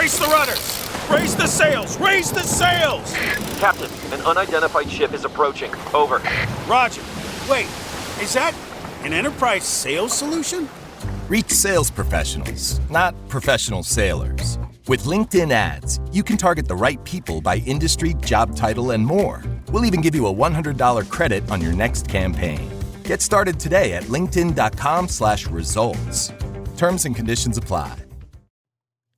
Brace the rudders! Raise the sails! Raise the sails! Captain, an unidentified ship is approaching. Over. Roger. Wait, is that an enterprise sales solution? Reach sales professionals, not professional sailors. With LinkedIn ads, you can target the right people by industry, job title, and more. We'll even give you a $100 credit on your next campaign. Get started today at linkedin.com/results. Terms and conditions apply.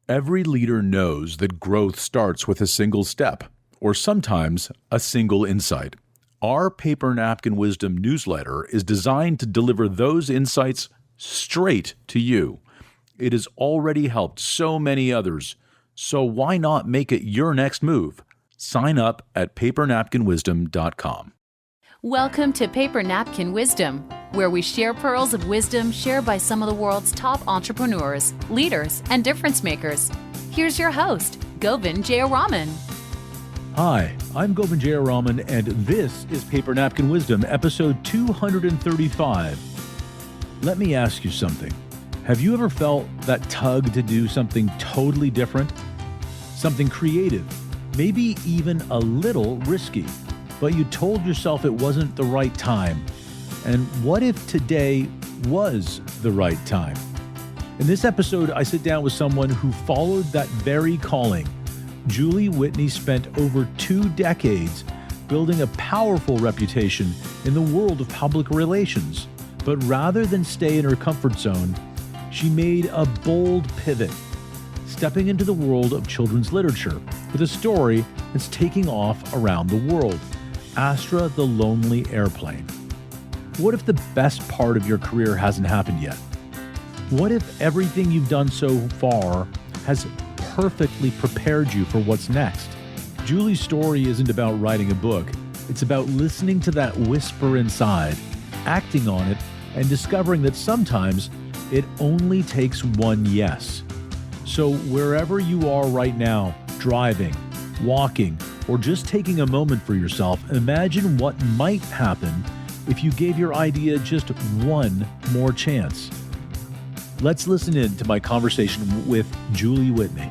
Every leader knows that growth starts with a single step, or sometimes a single insight. Our Paper Napkin Wisdom newsletter is designed to deliver those insights straight to you. It has already helped so many others, so why not make it your next move? Sign up at papernapkinwisdom.com. Welcome to Paper Napkin Wisdom, where we share pearls of wisdom shared by some of the world's top entrepreneurs, leaders, and difference makers. Here's your host, Govind Jayaraman. Hi, I'm Govind Jayaraman, and this is Paper Napkin Wisdom, episode 235. Let me ask you something. Have you ever felt that tug to do something totally different? Something creative, maybe even a little risky, but you told yourself it wasn't the right time. And what if today was the right time? In this episode, I sit down with someone who followed that very calling. Julie Whitney spent over 2 decades building a powerful reputation in the world of public relations. But rather than stay in her comfort zone, she made a bold pivot, stepping into the world of children's literature with a story that's taking off around the world. Astra the Lonely Airplane. What if the best part of your career hasn't happened yet? What if everything you've done so far has perfectly prepared you for what's next? Julie's story isn't about writing a book. It's about listening to that whisper inside, acting on it, and discovering that sometimes it only takes one yes. So wherever you are right now, driving, walking, or just taking a moment for yourself, imagine what might happen if you gave your idea just one more chance. Let's listen in to my conversation with Julie Whitney.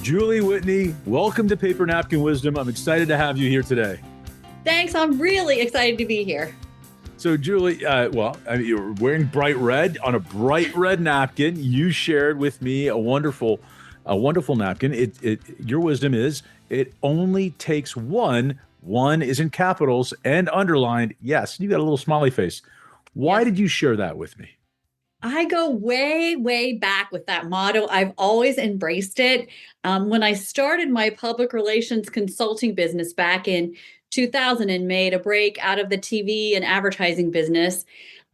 Julie Whitney, welcome to Paper Napkin Wisdom. I'm excited to have you here today. Thanks. I'm really excited to be here. So Julie, you're wearing bright red on a bright red napkin. You shared with me a wonderful napkin. Your wisdom is, it only takes one. One is in capitals and underlined. Yes, you got a little smiley face. Why did you share that with me? I go way, way back with that motto. I've always embraced it. When I started my public relations consulting business back in 2000 and made a break out of the TV and advertising business,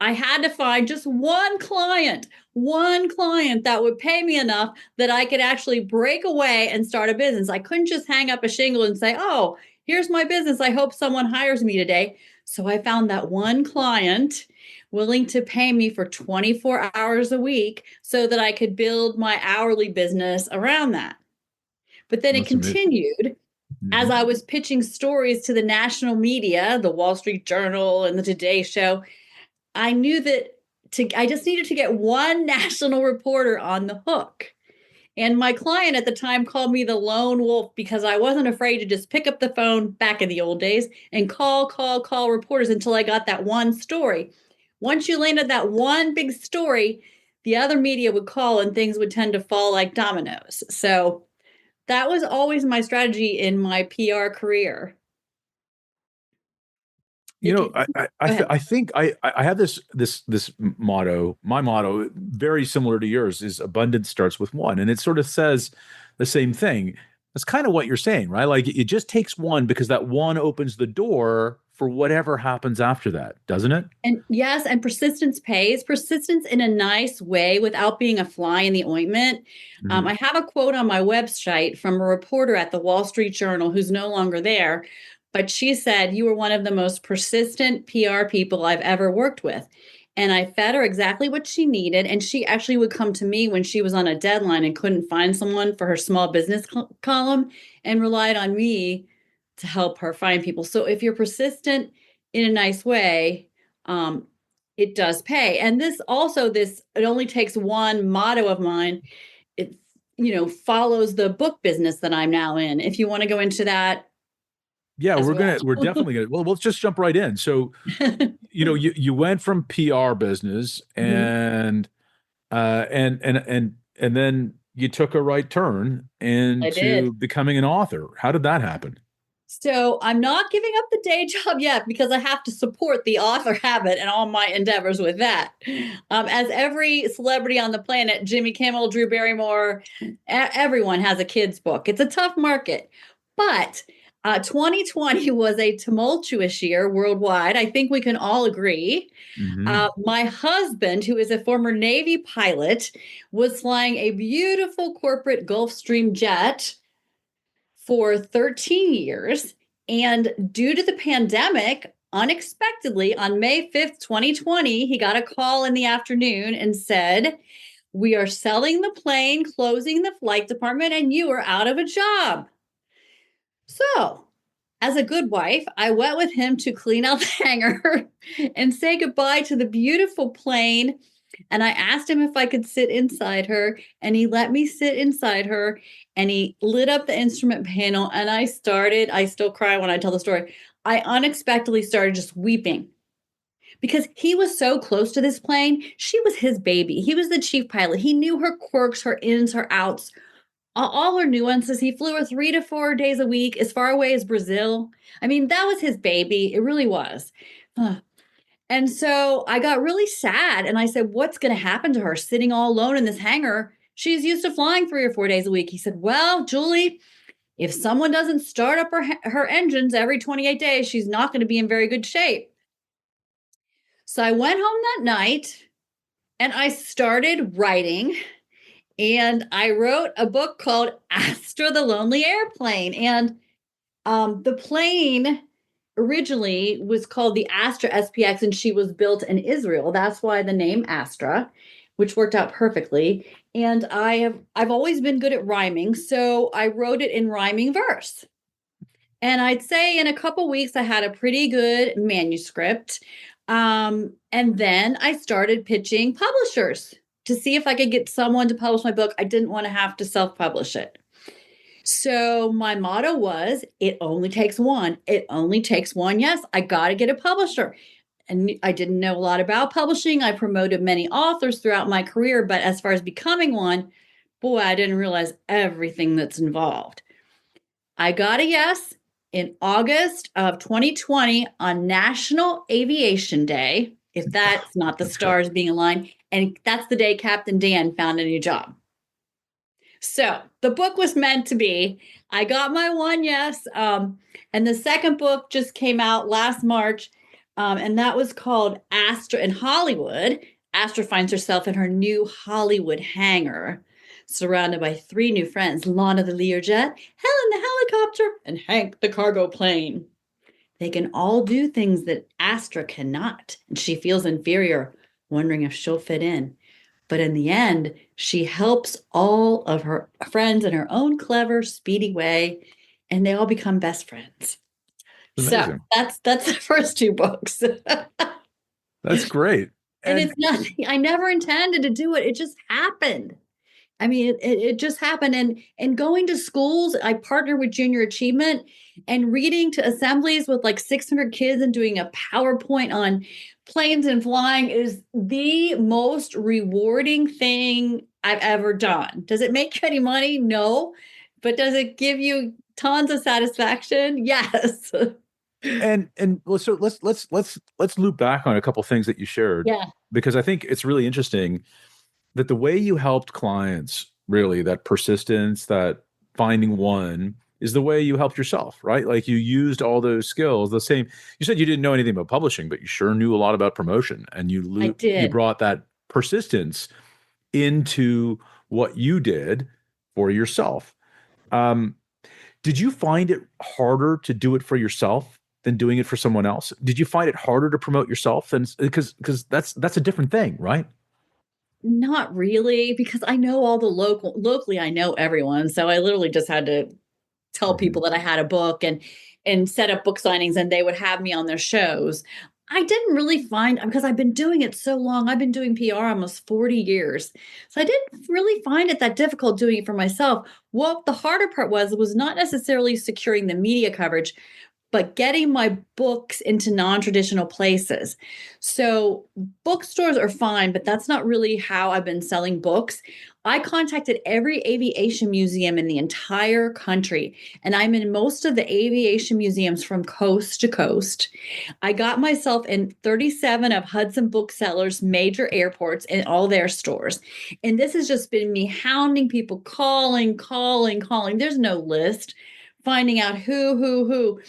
I had to find just one client that would pay me enough that I could actually break away and start a business. I couldn't just hang up a shingle and say, oh, here's my business. I hope someone hires me today. So I found that one client willing to pay me for 24 hours a week so that I could build my hourly business around that. But then it continued as I was pitching stories to the national media, the Wall Street Journal and the Today Show. I knew that I just needed to get one national reporter on the hook. And my client at the time called me the lone wolf because I wasn't afraid to just pick up the phone back in the old days and call reporters until I got that one story. Once you landed that one big story, the other media would call and things would tend to fall like dominoes. So that was always my strategy in my PR career. I think I have this motto. My motto, very similar to yours, is abundance starts with one, and it sort of says the same thing. That's kind of what you're saying, right? Like it just takes one because that one opens the door for whatever happens after that, doesn't it? And yes, and persistence pays. Persistence in a nice way without being a fly in the ointment. Mm-hmm. I have a quote on my website from a reporter at the Wall Street Journal who's no longer there. But she said, you were one of the most persistent PR people I've ever worked with. And I fed her exactly what she needed. And she actually would come to me when she was on a deadline and couldn't find someone for her small business column and relied on me to help her find people. So if you're persistent in a nice way, it does pay. And it only takes one motto of mine. follows the book business that I'm now in. If you want to go into that. Yeah, as well. we're definitely gonna. Well, let's just jump right in. So, you went from PR business and then you took a right turn I into did. becoming an author. How did that happen? So I'm not giving up the day job yet because I have to support the author habit and all my endeavors with that. As every celebrity on the planet, Jimmy Kimmel, Drew Barrymore, everyone has a kid's book. It's a tough market. But 2020 was a tumultuous year worldwide. I think we can all agree. Mm-hmm. My husband, who is a former Navy pilot, was flying a beautiful corporate Gulfstream jet for 13 years. And due to the pandemic, unexpectedly on May 5th, 2020, he got a call in the afternoon and said, "We are selling the plane, closing the flight department, and you are out of a job." So, as a good wife, I went with him to clean out the hangar and say goodbye to the beautiful plane. And I asked him if I could sit inside her, and he let me sit inside her. And he lit up the instrument panel, and I still cry when I tell the story. I unexpectedly started just weeping because he was so close to this plane. She was his baby. He was the chief pilot. He knew her quirks, her ins, her outs, all her nuances. He flew her 3 to 4 days a week, as far away as Brazil. I mean, that was his baby. It really was. And so I got really sad, and I said, "What's going to happen to her sitting all alone in this hangar? She's used to flying 3 or 4 days a week." He said, "Well, Julie, if someone doesn't start up her engines every 28 days, she's not going to be in very good shape." So I went home that night and I started writing, and I wrote a book called Astra the Lonely Airplane. And the plane originally was called the Astra SPX, and she was built in Israel. That's why the name Astra, which worked out perfectly. And I've always been good at rhyming, so I wrote it in rhyming verse. And I'd say in a couple weeks I had a pretty good manuscript. And then I started pitching publishers to see if I could get someone to publish my book. I didn't want to have to self-publish it. So my motto was, it only takes one. It only takes one. Yes, I got to get a publisher. And I didn't know a lot about publishing. I promoted many authors throughout my career, but as far as becoming one, boy, I didn't realize everything that's involved. I got a yes in August of 2020 on National Aviation Day, if that's not the stars being aligned. And that's the day Captain Dan found a new job. So the book was meant to be. I got my one yes. And the second book just came out last March. And that was called Astra in Hollywood. Astra finds herself in her new Hollywood hangar, surrounded by 3 new friends: Lana the Learjet, Helen the helicopter, and Hank the cargo plane. They can all do things that Astra cannot, and she feels inferior, wondering if she'll fit in. But in the end, she helps all of her friends in her own clever, speedy way, and they all become best friends. Amazing. So that's the first 2 books. That's great. And it's nothing. I never intended to do it. It just happened. I mean, it just happened. And going to schools, I partner with Junior Achievement, and reading to assemblies with like 600 kids and doing a PowerPoint on planes and flying is the most rewarding thing I've ever done. Does it make you any money? No. But does it give you tons of satisfaction? Yes. And so let's loop back on a couple things that you shared. Yeah. Because I think it's really interesting that the way you helped clients, really, that persistence, that finding one, is the way you helped yourself, right? Like you used all those skills. The same, you said you didn't know anything about publishing, but you sure knew a lot about promotion, and you brought that persistence into what you did for yourself. Did you find it harder to do it for yourself than doing it for someone else? Did you find it harder to promote yourself than, because that's a different thing, right? Not really, because I know all the locally, I know everyone. So I literally just had to tell people that I had a book and set up book signings, and they would have me on their shows. I didn't really find, because I've been doing it so long. I've been doing PR almost 40 years. So I didn't really find it that difficult doing it for myself. What the harder part was not necessarily securing the media coverage, but getting my books into non-traditional places. So bookstores are fine, but that's not really how I've been selling books. I contacted every aviation museum in the entire country, and I'm in most of the aviation museums from coast to coast. I got myself in 37 of Hudson Booksellers' major airports in all their stores. And this has just been me hounding people, calling. There's no list, finding out who.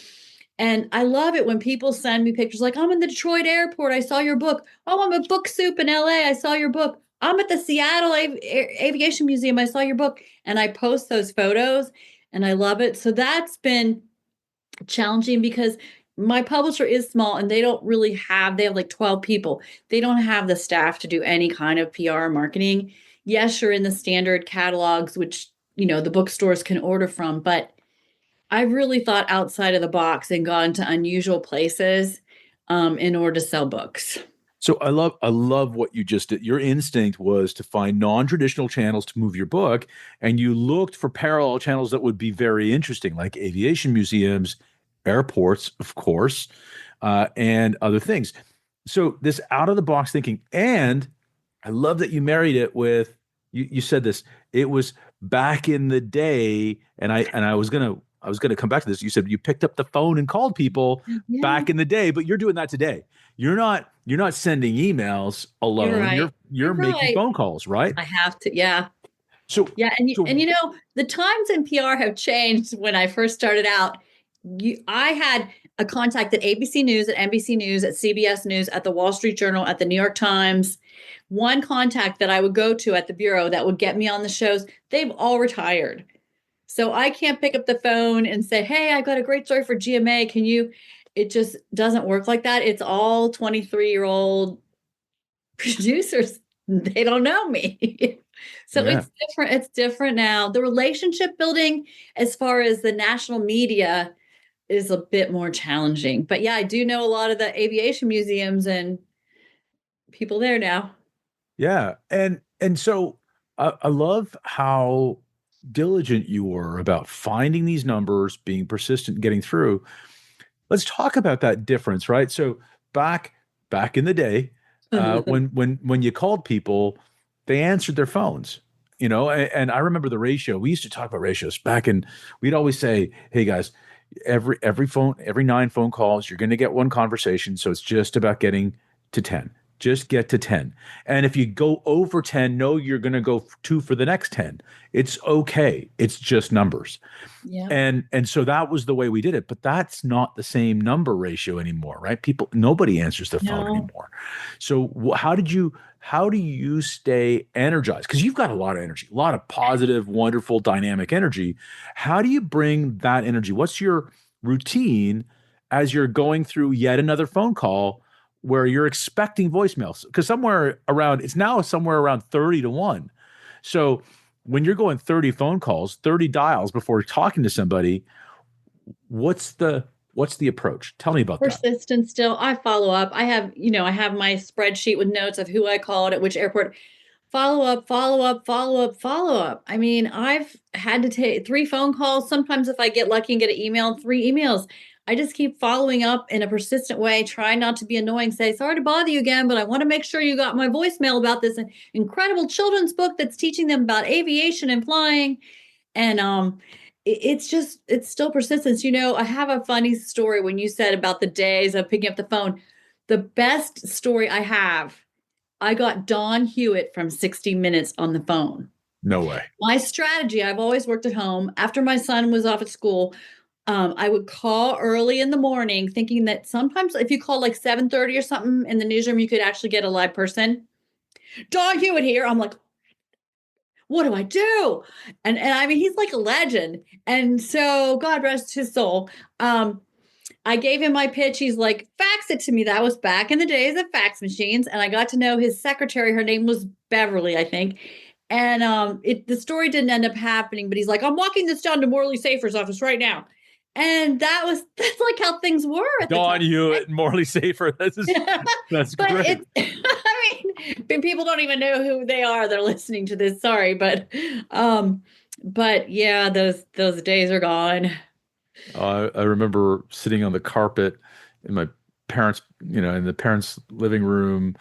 And I love it when people send me pictures like, I'm in the Detroit airport. I saw your book. Oh, I'm at Book Soup in LA. I saw your book. I'm at the Seattle Aviation Museum. I saw your book. And I post those photos and I love it. So that's been challenging because my publisher is small and they have like 12 people. They don't have the staff to do any kind of PR marketing. Yes, you're in the standard catalogs, which, the bookstores can order from, but I've really thought outside of the box and gone to unusual places in order to sell books. So I love what you just did. Your instinct was to find non-traditional channels to move your book, and you looked for parallel channels that would be very interesting, like aviation museums, airports, of course, and other things. So this out of the box thinking, and I love that you married it with you said this. It was back in the day, and I was gonna come back to this. You said you picked up the phone and called people back in the day, but you're doing that today. You're not sending emails alone. You're right. You're making right. phone calls, right? I have to, yeah. So yeah, and the times in PR have changed. When I first started out, I had a contact at ABC News, at NBC News, at CBS News, at the Wall Street Journal, at the New York Times. One contact that I would go to at the bureau that would get me on the shows, they've all retired. So I can't pick up the phone and say, hey, I got a great story for GMA. Can you? It just doesn't work like that. It's all 23-year-old producers. They don't know me. So It's different. It's different now. The relationship building as far as the national media is a bit more challenging. But yeah, I do know a lot of the aviation museums and people there now. Yeah. And so I love how diligent you were about finding these numbers, being persistent, getting through. Let's talk about that difference, right? So back in the day, when you called people, they answered their phones, and I remember the ratio. We used to talk about ratios back in, we'd always say, hey guys, every 9 phone calls, you're going to get 1 conversation. So it's just about getting to 10. Just get to 10. And if you go over 10, know you're going to go 2 for the next 10. It's okay. It's just numbers. Yeah. And so that was the way we did it. But that's not the same number ratio anymore, right? Nobody answers their phone anymore. So how do you stay energized? Because you've got a lot of energy, a lot of positive, wonderful, dynamic energy. How do you bring that energy? What's your routine as you're going through yet another phone call where you're expecting voicemails? Because it's now somewhere around 30 to 1. So when you're going 30 phone calls, 30 dials before talking to somebody, what's the approach? Tell me about that. Persistent still. I follow up. I have my spreadsheet with notes of who I called at which airport. Follow up. I mean, I've had to take 3 phone calls. Sometimes if I get lucky and get an email, 3 emails. I just keep following up in a persistent way, try not to be annoying, say, sorry to bother you again, but I want to make sure you got my voicemail about this incredible children's book that's teaching them about aviation and flying. And it's still persistence. I have a funny story when you said about the days of picking up the phone. The best story I got Dawn Hewitt from 60 Minutes on the phone. No way. My strategy, I've always worked at home. After my son was off at school, I would call early in the morning thinking that sometimes if you call like 7:30 or something in the newsroom, you could actually get a live person. Dawn Hewitt here. I'm like, what do I do? And I mean, he's like a legend. And so God rest his soul. I gave him my pitch. He's like, fax it to me. That was back in the days of fax machines. And I got to know his secretary. Her name was Beverly, I think. And the story didn't end up happening, but he's like, I'm walking this down to Morley Safer's office right now. And that's like how things were at the Dawn time. Hewitt, morally safer. That's But great. it's, I mean, people don't even know who they are. They're listening to this. Sorry, but yeah, those days are gone. I remember sitting on the carpet in my parents, in the parents' living room,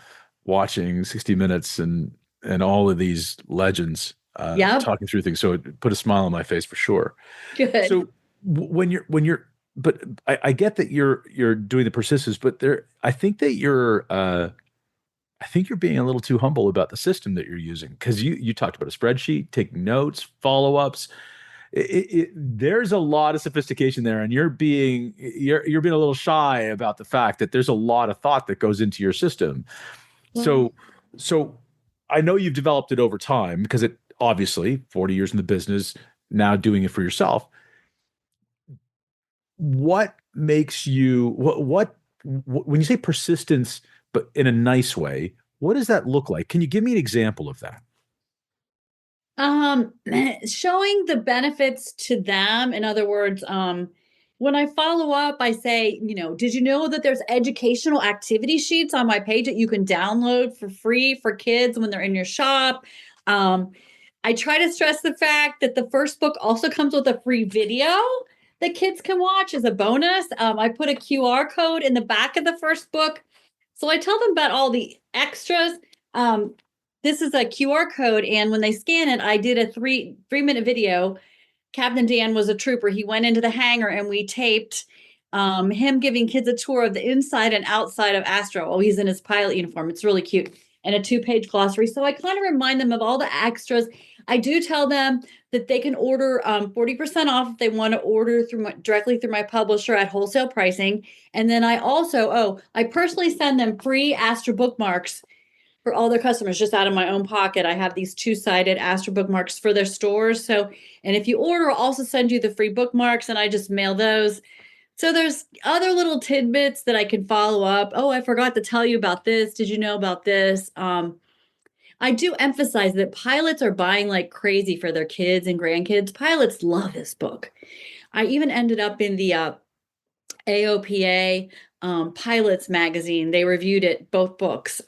watching 60 Minutes and all of these legends Yep. talking through things. So it put a smile on my face for sure. Good. So but I get that you're doing the persistence, but I think you're being a little too humble about the system that you're using, because you talked about a spreadsheet, taking notes, follow-ups. There's a lot of sophistication there, and you're being a little shy about the fact that there's a lot of thought that goes into your system. Well, So I know you've developed it over time, because it obviously 40 years in the business, now doing it for yourself. What makes you what when you say persistence, but in a nice way, what does that look like? Can you give me an example of that? Um, showing the benefits to them. In other words, when I follow up, I say, did you know that there's educational activity sheets on my page that you can download for free for kids when they're in your shop? I try to stress the fact that the first book also comes with a free video that kids can watch as a bonus. I put a QR code in the back of the first book. So I tell them about all the extras. This is a QR code, and when they scan it, I did a three-minute video. Captain Dan was a trooper. He went into the hangar, and we taped him giving kids a tour of the inside and outside of Astra. Oh, he's in his pilot uniform. It's really cute. And a 2-page glossary. So I kind of remind them of all the extras. I do tell them that they can order 40% off if they want to order directly through my publisher at wholesale pricing. And then I personally send them free Astra bookmarks for all their customers, just out of my own pocket. I have these 2-sided Astra bookmarks for their stores. So, and if you order, I'll also send you the free bookmarks, and I just mail those. So there's other little tidbits that I can follow up. Oh, I forgot to tell you about this. Did you know about this? I do emphasize that pilots are buying like crazy for their kids and grandkids. Pilots love this book. I even ended up in the AOPA Pilots magazine. They reviewed it, both books.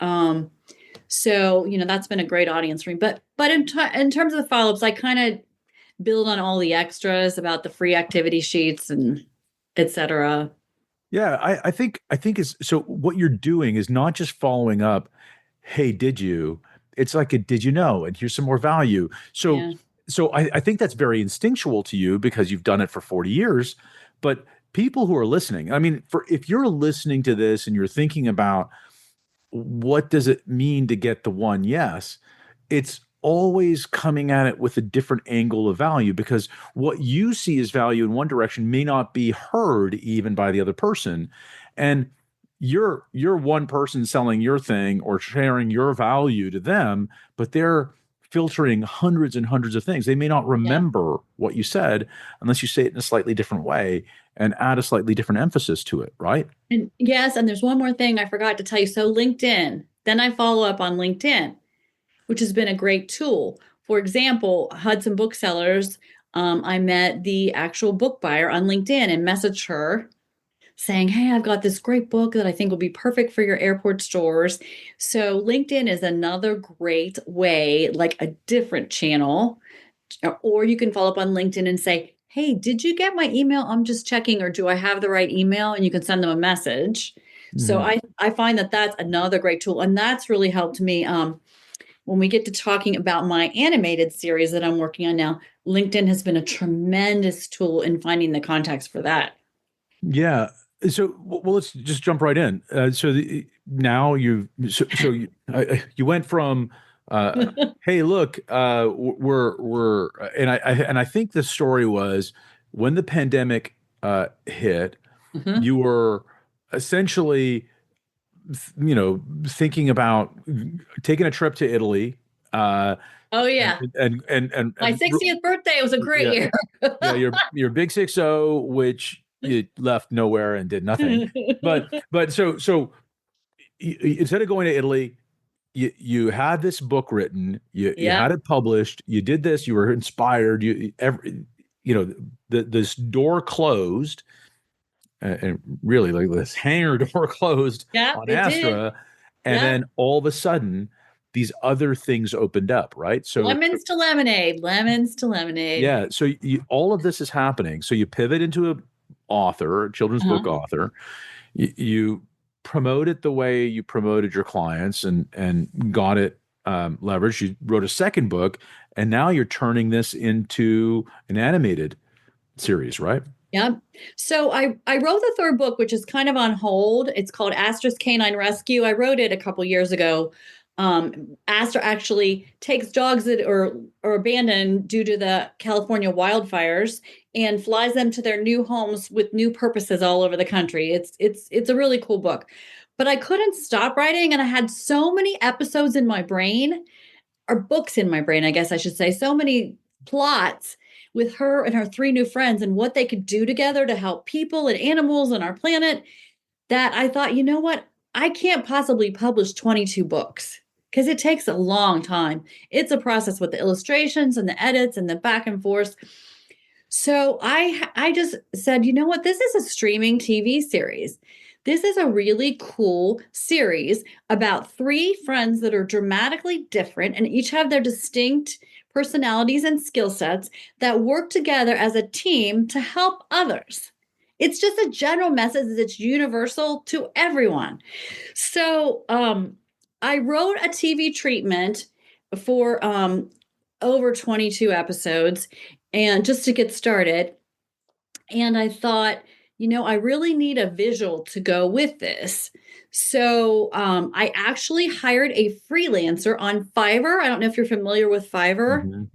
So, that's been a great audience for me. But in terms of the follow-ups, I kind of build on all the extras about the free activity sheets and et cetera. Yeah, I think is so what you're doing is not just following up, hey, did you? It's like a did you know? And here's some more value. So Yeah. I think that's very instinctual to you because you've done it for 40 years. But people who are listening, I mean, if you're listening to this and you're thinking about what does it mean to get the one yes, it's always coming at it with a different angle of value, because what you see as value in one direction may not be heard even by the other person. And you're one person selling your thing or sharing your value to them, but they're filtering hundreds and hundreds of things. They may not remember what you said unless you say it in a slightly different way and add a slightly different emphasis to it, right? And yes, and there's one more thing I forgot to tell you. So LinkedIn, then I follow up on LinkedIn, which has been a great tool. For example, Hudson Booksellers, I met the actual book buyer on LinkedIn and messaged her saying, hey, I've got this great book that I think will be perfect for your airport stores. So LinkedIn is another great way, like a different channel. Or you can follow up on LinkedIn and say, hey, did you get my email? I'm just checking, or do I have the right email? And you can send them a message. So I find that that's another great tool. And that's really helped me. When we get to talking about my animated series that I'm working on now, LinkedIn has been a tremendous tool in finding the contacts for that. Yeah. So, well, let's just jump right in. Now you went from, hey, look, we're, and I think the story was when the pandemic hit, you were essentially, thinking about taking a trip to Italy. Oh yeah. And My 60th birthday was a great year. yeah, your big 60, which you left nowhere and did nothing. But so instead of going to Italy, you had this book written, you Yeah. had it published, you did this, you were inspired, this door closed, and really like this hangar door closed Yeah, on it did. Astra, and Yeah. then all of a sudden these other things opened up, right? So Lemons to lemonade, lemons to lemonade. yeah, so all of this is happening. So you pivot into a children's book Uh-huh. author. You promote it the way you promoted your clients and got it leveraged. You wrote a second book, and now you're turning this into an animated series, right? Yep. So I wrote the third book, which is kind of on hold. It's called Astra's Canine Rescue. I wrote it a couple years ago. Astra actually takes dogs that are abandoned due to the California wildfires and flies them to their new homes with new purposes all over the country. It's a really cool book. But I couldn't stop writing, and I had so many episodes in my brain, or books in my brain, I guess I should say, so many plots with her and her three new friends and what they could do together to help people and animals on our planet, that I thought, you know what? I can't possibly publish 22 books because it takes a long time. It's a process with the illustrations and the edits and the back and forth. So I just said, you know what? This is a streaming TV series. This is a really cool series about three friends that are dramatically different and each have their distinct personalities and skill sets that work together as a team to help others. It's just a general message that's universal to everyone. So I wrote a TV treatment for over 22 episodes, and just to get started. And I thought, I really need a visual to go with this. So I actually hired a freelancer on Fiverr. I don't know if you're familiar with Fiverr.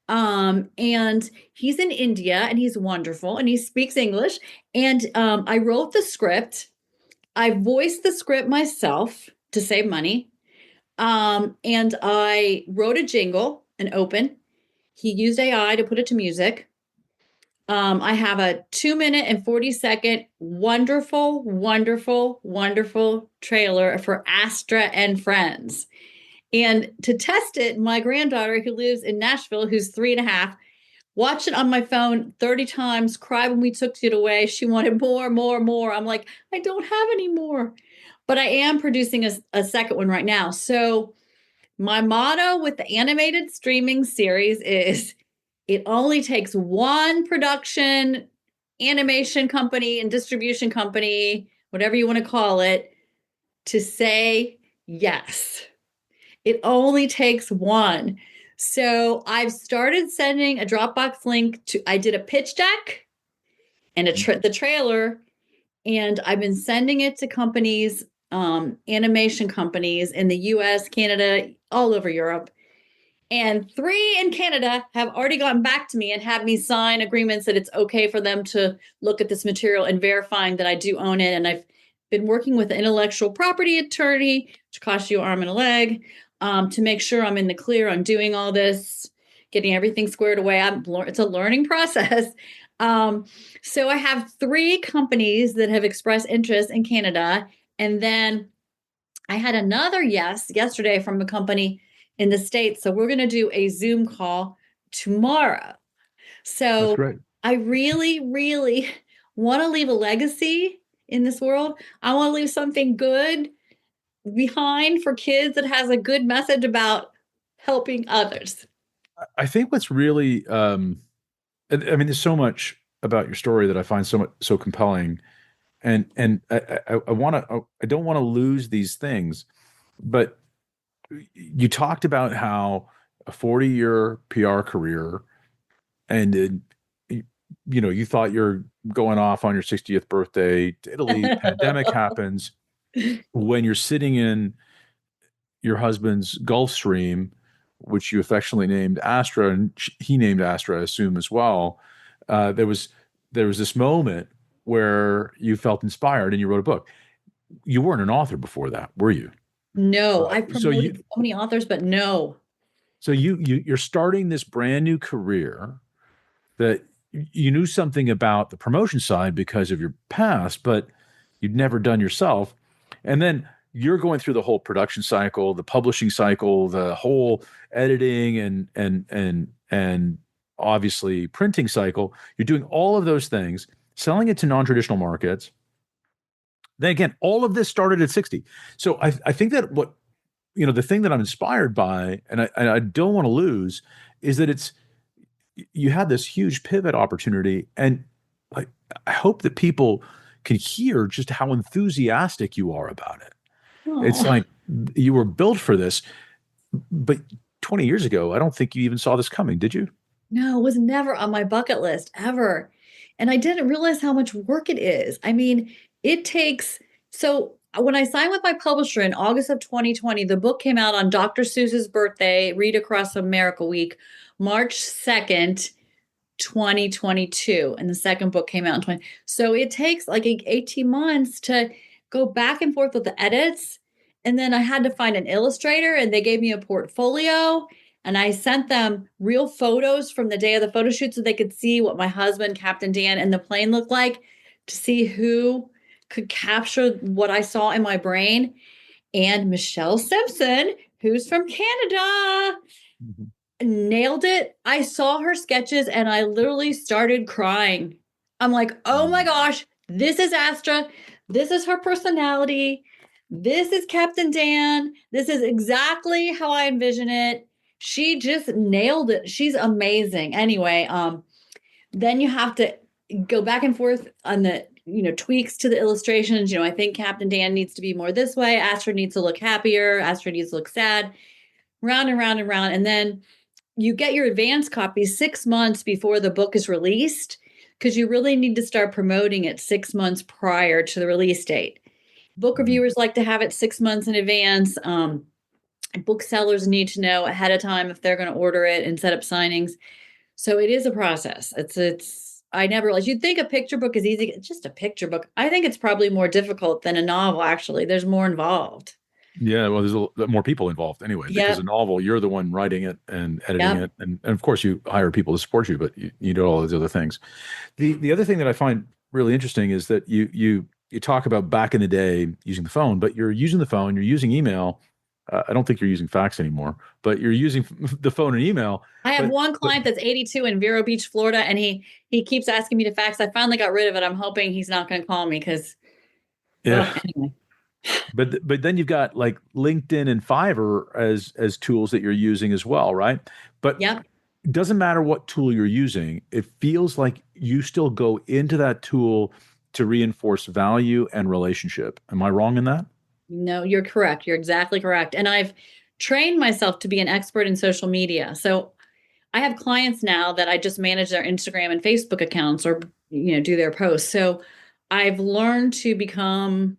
Mhm. And he's in India and he's wonderful and he speaks English. And I wrote the script. I voiced the script myself to save money. And I wrote a jingle, an open. He used AI to put it to music. I have a 2 minute and 40-second wonderful, wonderful, wonderful trailer for Astra and Friends. And to test it, my granddaughter, who lives in Nashville, who's 3.5, watched it on my phone 30 times, cried when we took it away. She wanted more, more, more. I'm like, I don't have any more. But I am producing a second one right now. So my motto with the animated streaming series is it only takes one production, animation company, and distribution company, whatever you want to call it, to say yes. It only takes one. So I've started sending a Dropbox link to, I did a pitch deck and the trailer, and I've been sending it to companies, animation companies in the US, Canada, all over Europe. And 3 in Canada have already gotten back to me and have me sign agreements that it's okay for them to look at this material and verifying that I do own it. And I've been working with an intellectual property attorney, which costs you an arm and a leg, to make sure I'm in the clear on doing all this, getting everything squared away. It's a learning process. So I have 3 companies that have expressed interest in Canada. And then I had another yes yesterday from a company in the States. So we're going to do a Zoom call tomorrow. That's So great. I really, really want to leave a legacy in this world. I want to leave something good behind for kids that has a good message about helping others. I think what's really, I mean, there's so much about your story that I find so compelling, and I don't want to lose these things, but you talked about how a 40-year PR career ended. You thought you're going off on your 60th birthday to Italy. Pandemic happens. When you're sitting in your husband's Gulfstream, which you affectionately named Astra, and he named Astra, I assume, as well. There was this moment where you felt inspired and you wrote a book. You weren't an author before that, were you? No, I've So promoted so many authors, but no. So you're starting this brand new career that you knew something about the promotion side because of your past, but you'd never done yourself. And then you're going through the whole production cycle, the publishing cycle, the whole editing and obviously printing cycle. You're doing all of those things, selling it to non-traditional markets. Then again, all of this started at 60. So I think that the thing that I'm inspired by, and I don't want to lose, is that you had this huge pivot opportunity. And I hope that people can hear just how enthusiastic you are about it. It's Oh. like you were built for this, but 20 years ago, I don't think you even saw this coming, did you? No, it was never on my bucket list ever. And I didn't realize how much work it is. I mean, it takes so when I signed with my publisher in August of 2020, the book came out on Dr. Seuss's birthday, Read Across America Week, March 2nd, 2022. And the second book came out in 20. So it takes like 18 months to go back and forth with the edits. And then I had to find an illustrator, and they gave me a portfolio. And I sent them real photos from the day of the photo shoot so they could see what my husband, Captain Dan, and the plane looked like, to see who could capture what I saw in my brain. And Michelle Simpson, who's from Canada, nailed it. I saw her sketches and I literally started crying. I'm like, oh my gosh, this is Astra. This is her personality. This is Captain Dan. This is exactly how I envision it. She just nailed it. She's amazing. Anyway, then you have to go back and forth on the tweaks to the illustrations. I think Captain Dan needs to be more this way. Astra needs to look happier. Astra needs to look sad. Round and round and round. And then you get your advance copy 6 months before the book is released, because you really need to start promoting it 6 months prior to the release date. Book reviewers like to have it 6 months in advance. Booksellers need to know ahead of time if they're going to order it and set up signings. So it is a process. I never realized, you'd think a picture book is easy. It's just a picture book. I think it's probably more difficult than a novel, actually. There's more involved. Yeah, well, there's a lot more people involved anyway, because a novel, you're the one writing it and editing it. And of course, you hire people to support you, but you do all those other things. The other thing that I find really interesting is that you talk about back in the day using the phone, but you're using the phone, you're using email. I don't think you're using fax anymore, but you're using the phone and email. I have one client that's 82 in Vero Beach, Florida, and he keeps asking me to fax. I finally got rid of it. I'm hoping he's not going to call me because, anyway. But then you've got like LinkedIn and Fiverr as tools that you're using as well, right? But it doesn't matter what tool you're using. It feels like you still go into that tool to reinforce value and relationship. Am I wrong in that? No, you're correct. You're exactly correct. And I've trained myself to be an expert in social media. So I have clients now that I just manage their Instagram and Facebook accounts, or, do their posts. So I've learned to become,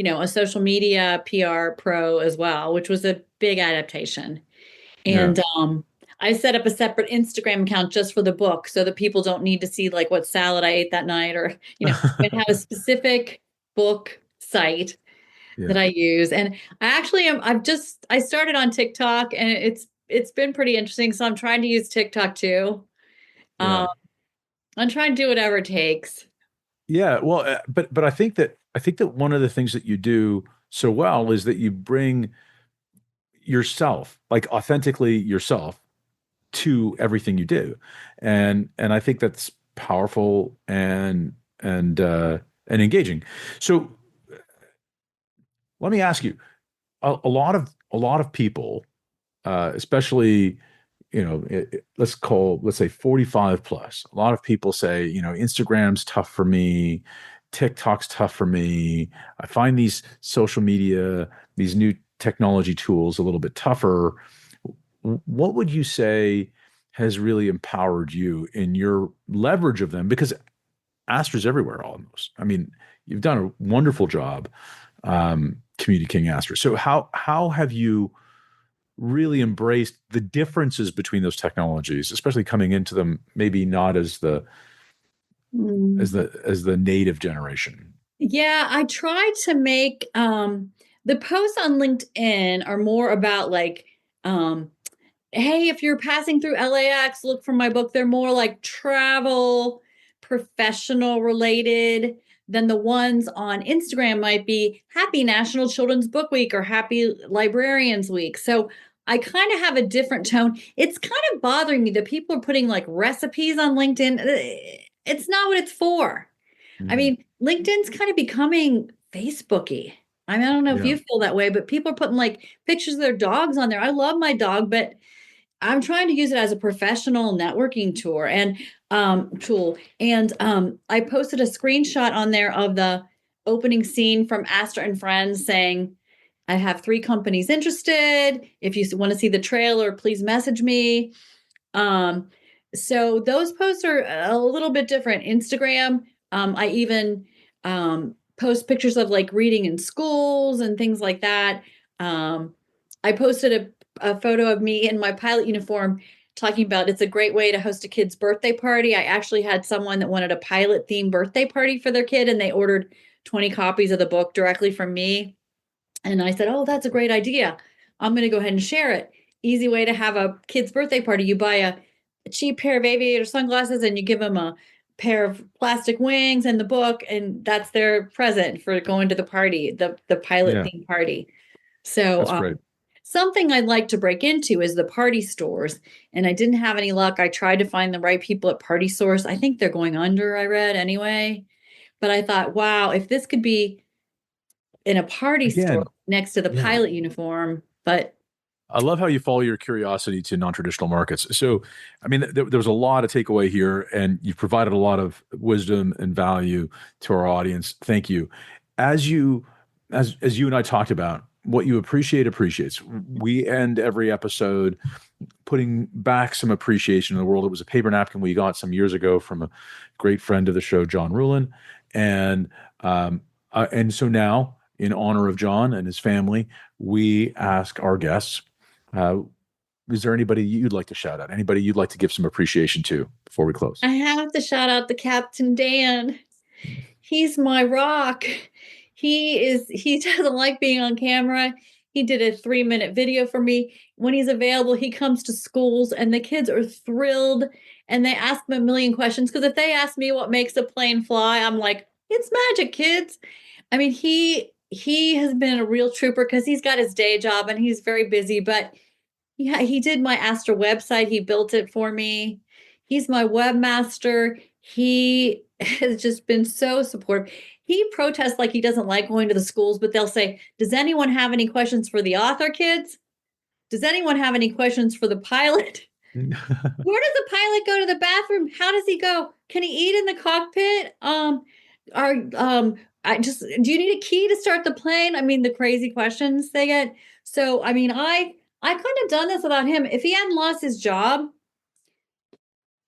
a social media PR pro as well, which was a big adaptation. And I set up a separate Instagram account just for the book, so that people don't need to see like what salad I ate that night, or, I have a specific book site that I use. And I actually I started on TikTok, and it's been pretty interesting. So I'm trying to use TikTok too. I'm trying to do whatever it takes. Yeah, well, but I think that one of the things that you do so well is that you bring yourself, like authentically yourself, to everything you do, and I think that's powerful and engaging. So let me ask you, a lot of people, especially, let's say 45 plus. A lot of people say, Instagram's tough for me, TikTok's tough for me. I find these social media, these new technology tools a little bit tougher. What would you say has really empowered you in your leverage of them? Because Astra's everywhere almost. I mean, you've done a wonderful job communicating Astra. So how have you really embraced the differences between those technologies, especially coming into them maybe not as the native generation? Yeah, I try to make the posts on LinkedIn are more about like, hey, if you're passing through LAX, look for my book. They're more like travel, professional related than the ones on Instagram might be Happy National Children's Book Week or Happy Librarians Week. So I kind of have a different tone. It's kind of bothering me that people are putting like recipes on LinkedIn. It's not what it's for. I mean, LinkedIn's kind of becoming Facebooky. I mean, I don't know if you feel that way, but people are putting like pictures of their dogs on there. I love my dog, but I'm trying to use it as a professional networking tool. And I posted a screenshot on there of the opening scene from Astra and Friends saying, I have 3 companies interested. If you want to see the trailer, please message me. So those posts are a little bit different. Instagram, I even post pictures of like reading in schools and things like that. I posted a photo of me in my pilot uniform talking about it's a great way to host a kid's birthday party. I actually had someone that wanted a pilot themed birthday party for their kid, and they ordered 20 copies of the book directly from me. And I said, oh, that's a great idea. I'm going to go ahead and share it. Easy way to have a kid's birthday party. You buy a cheap pair of aviator sunglasses and you give them a pair of plastic wings and the book, and that's their present for going to the party, the pilot themed party. So that's great. Something I'd like to break into is the party stores. And I didn't have any luck. I tried to find the right people at Party Source. I think they're going under, I read anyway. But I thought, wow, if this could be in a party store next to the pilot uniform. But I love how you follow your curiosity to non-traditional markets. So, I mean, there was a lot to take away here, and you've provided a lot of wisdom and value to our audience. Thank you. As you and I talked about, what you appreciate appreciates. We end every episode putting back some appreciation in the world. It was a paper napkin we got some years ago from a great friend of the show, John Rulin. And so now, in honor of John and his family, we ask our guests, is there anybody you'd like to shout out? Anybody you'd like to give some appreciation to before we close? I have to shout out the Captain Dan. He's my rock. He doesn't like being on camera. He did a 3-minute video for me. When he's available, he comes to schools and the kids are thrilled and they ask him a million questions. Because if they ask me what makes a plane fly, I'm like, it's magic, kids. I mean, he has been a real trooper because he's got his day job and he's very busy. But yeah, he did my Astra website. He built it for me. He's my webmaster. He has just been so supportive. He protests like he doesn't like going to the schools, but they'll say, does anyone have any questions for the author, kids? Does anyone have any questions for the pilot? Where does the pilot go to the bathroom? How does he go? Can he eat in the cockpit? Do you need a key to start the plane? I mean, the crazy questions they get. So, I mean, I couldn't have done this without him. If he hadn't lost his job,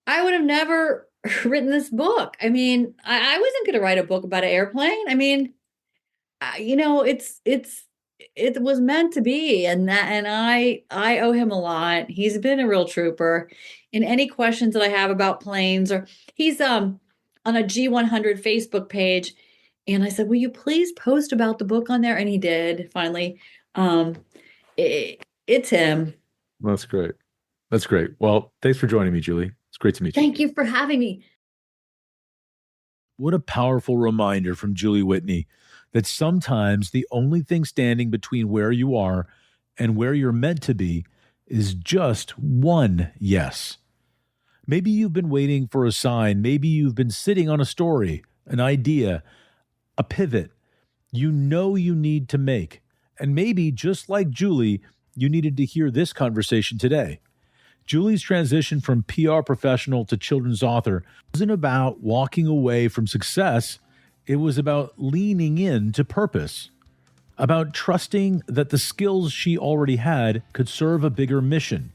I would have never written this book. I mean, I wasn't going to write a book about an airplane. I mean, it was meant to be, and I owe him a lot. He's been a real trooper. And any questions that I have about planes, or he's on a G100 Facebook page, and I said, will you please post about the book on there? And he did finally. It's him. That's great. That's great. Well, thanks for joining me, Julie. It's great to meet you. Thank you for having me. What a powerful reminder from Julie Whitney that sometimes the only thing standing between where you are and where you're meant to be is just one yes. Maybe you've been waiting for a sign. Maybe you've been sitting on a story, an idea, a pivot you know you need to make. And maybe, just like Julie, you needed to hear this conversation today. Julie's transition from PR professional to children's author wasn't about walking away from success. It was about leaning into purpose, about trusting that the skills she already had could serve a bigger mission,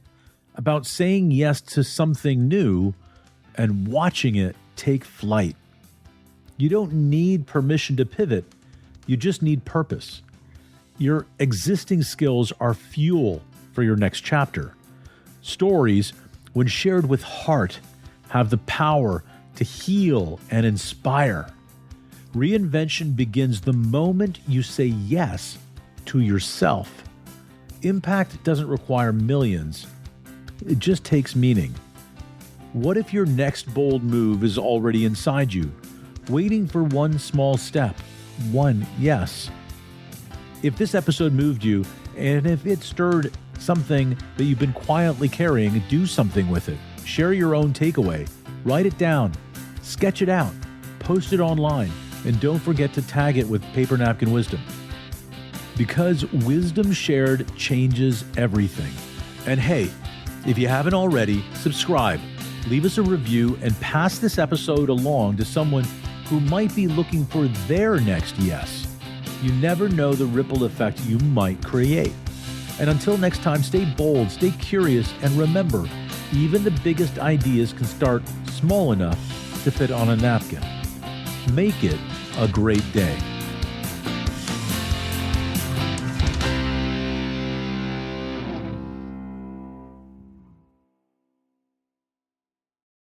about saying yes to something new and watching it take flight. You don't need permission to pivot. You just need purpose. Your existing skills are fuel for your next chapter. Stories, when shared with heart, have the power to heal and inspire. Reinvention begins the moment you say yes to yourself. Impact doesn't require millions. It just takes meaning. What if your next bold move is already inside you, waiting for one small step, one yes? If this episode moved you, and if it stirred something that you've been quietly carrying, and do something with it. Share your own takeaway. Write it down. Sketch it out. Post it online. And don't forget to tag it with Paper Napkin Wisdom. Because wisdom shared changes everything. And hey, if you haven't already, subscribe, leave us a review, and pass this episode along to someone who might be looking for their next yes. You never know the ripple effect you might create. And until next time, stay bold, stay curious, and remember, even the biggest ideas can start small enough to fit on a napkin. Make it a great day.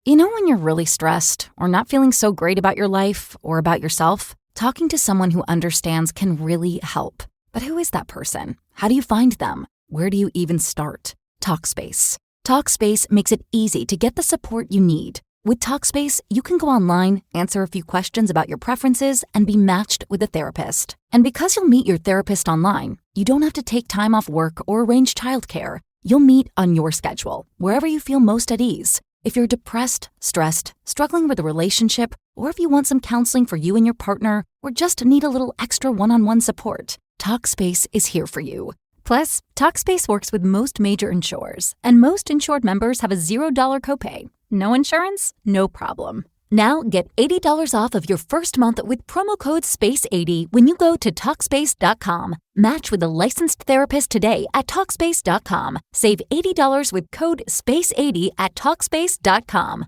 You know when you're really stressed or not feeling so great about your life or about yourself? Talking to someone who understands can really help. But who is that person? How do you find them? Where do you even start? Talkspace. Talkspace makes it easy to get the support you need. With Talkspace, you can go online, answer a few questions about your preferences, and be matched with a therapist. And because you'll meet your therapist online, you don't have to take time off work or arrange childcare. You'll meet on your schedule, wherever you feel most at ease. If you're depressed, stressed, struggling with a relationship, or if you want some counseling for you and your partner, or just need a little extra one-on-one support, Talkspace is here for you. Plus, Talkspace works with most major insurers, and most insured members have a $0 copay. No insurance? No problem. Now get $80 off of your first month with promo code SPACE80 when you go to Talkspace.com. Match with a licensed therapist today at Talkspace.com. Save $80 with code SPACE80 at Talkspace.com.